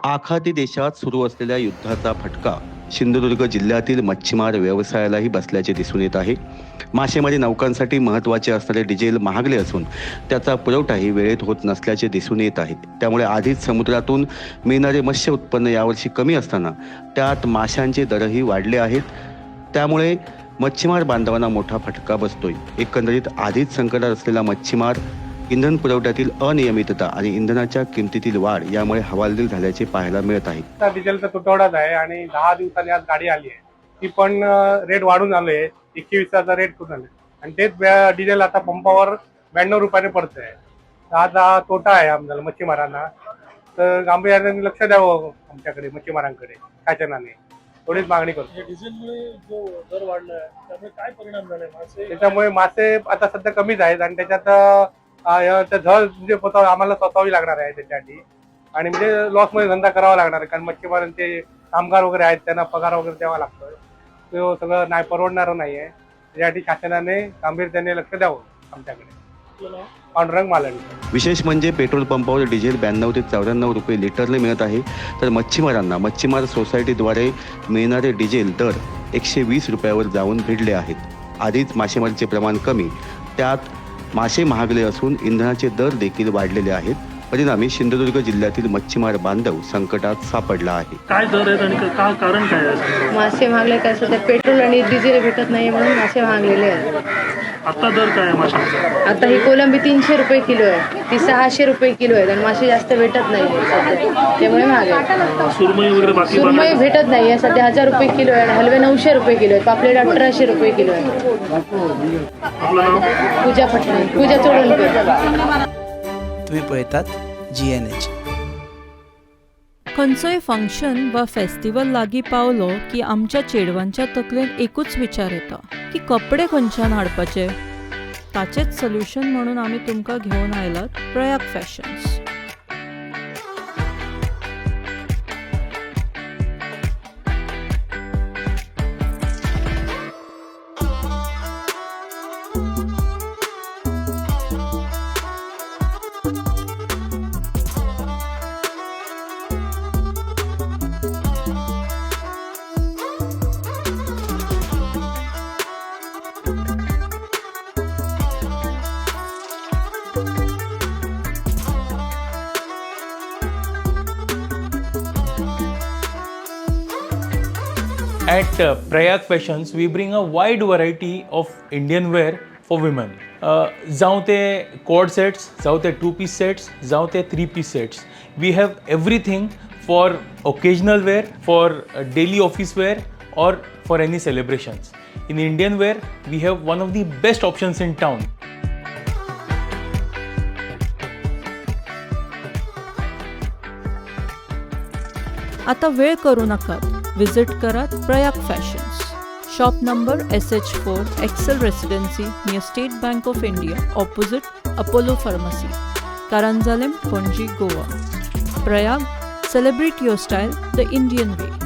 आखाती देशात सुरू असलेल्या युद्धाचा फटका सिंधुदुर्ग जिल्ह्यातील मच्छीमार व्यवसायालाही बसल्याचे दिसून येत आहे. मासेमारी नौकांसाठी महत्त्वाचे असणारे डिझेल महागले असून त्याचा पुरवठाही वेळेत होत नसल्याचे दिसून येत आहे. त्यामुळे आधीच समुद्रातून मिळणारे मत्स्य उत्पन्न यावर्षी कमी असताना त्यात माशांचे दरही वाढले आहेत. त्यामुळे मच्छीमार बांधवांना मोठा फटका बसतोय. एकंदरीत आधीच संकटात असलेला मच्छीमार इंधन पुरवठ्यातील अनियमितता आणि इंधनाच्या किमतीतील वाढ यामुळे हवालदिल झाल्याचे पाहायला मिळत आहे. डिझेलचा तुटवडाच आहे आणि 10 दिवसांनी आज गाडी आली आहे. ती पण रेट वाढून आले, 21चा रेट करून आले आणि तेच डिझेल आता पंपावर 92 रुपयाने पडतंय. हा तोटा आहे आम्हाला मच्छीमारांना. तर गांभीर्याने लक्ष द्यावं आमच्याकडे मच्छीमारांकडे शासनाने. थोडीच मागणी करतो. डिझेलमुळे जो दर वाढलाय त्यामुळे काय परिणाम झाले मासे? त्याच्यामुळे मासे आता सध्या कमीच आहेत आणि त्याच्यात झळ म्हणजे आम्हाला स्वतःवी लागणार आहे त्याच्यासाठी आणि म्हणजे लॉस मध्ये धंदा करावा लागणार आहे. कारण मच्छीमारांचे कामगार वगैरे आहेत, त्यांना पगार वगैरे द्यावा लागतोय. तो सगळं नाही परवडणार नाहीये. त्यासाठी शासनाने गांभीर्याने लक्ष द्यावं आमच्याकडे. पांडुरंग मालणी. विशेष म्हणजे पेट्रोल पंपावर डिझेल 92 ते 94 रुपये लिटरने मिळत आहे, तर मच्छीमारांना मच्छीमार सोसायटीद्वारे मिळणारे डिझेल दर 120 रुपयावर जाऊन भिडले आहेत. आधीच मासेमारीचे प्रमाण कमी, त्यात मासे महागले असून इंधनाचे दर देखील वाढलेले आहेत. परिणामी सिंधुदुर्ग जिल्ह्यातील मच्छीमार बांधव संकटात सापडला आहे. काय दर आहेत आणि कारण काय आहे? मासे महागले काय सध्या पेट्रोल आणि डिझेल भेटत नाही म्हणून मासे महागलेले आहेत. आता दर काय आहे माशांचा? आता ही कोलंबी 300 रुपये किलो आहे, ती 600 रुपये किलो आहे आणि मासे जास्त भेटत नाही सध्या, त्यामुळे महाग आहे. सुरमई वगैरे बाकी सुरमई भेटत नाही आहे सध्या, 1000 रुपये किलो आहे. हलवे 900 रुपये किलो आहे. पापलेट 1800 रुपये किलो आहे. आपलं नाव? पूजा पटणे, पूजा चोडणकर. तुम्ही पळयतात GNH. खंयचोय फंक्शन वा फेस्टिवल लागीं पावलो की आमच्या चेडवांच्या तकलेन एकूच विचार येता की कपडे खंयच्यान हाडपाचे. ताचेच सोल्युशन म्हणून आमी तुमकां घेवन आयलात Prayag Fashions. At Prayag Fashions, we bring a wide variety of Indian wear for women. जावं ते cord sets, जावं ते 2-piece sets, जावं ते 3-piece sets. We have everything for occasional wear, for daily office wear, or for any celebrations. In Indian wear, we have one of the best options in town. आता वेळ करू नकात. Visit करात Prayag Fashions. Shop number SH4 Excel Residency near State Bank of India opposite Apollo pharmacy, Karanzalem, Panaji, Goa. Prayag, celebrate your style the Indian way.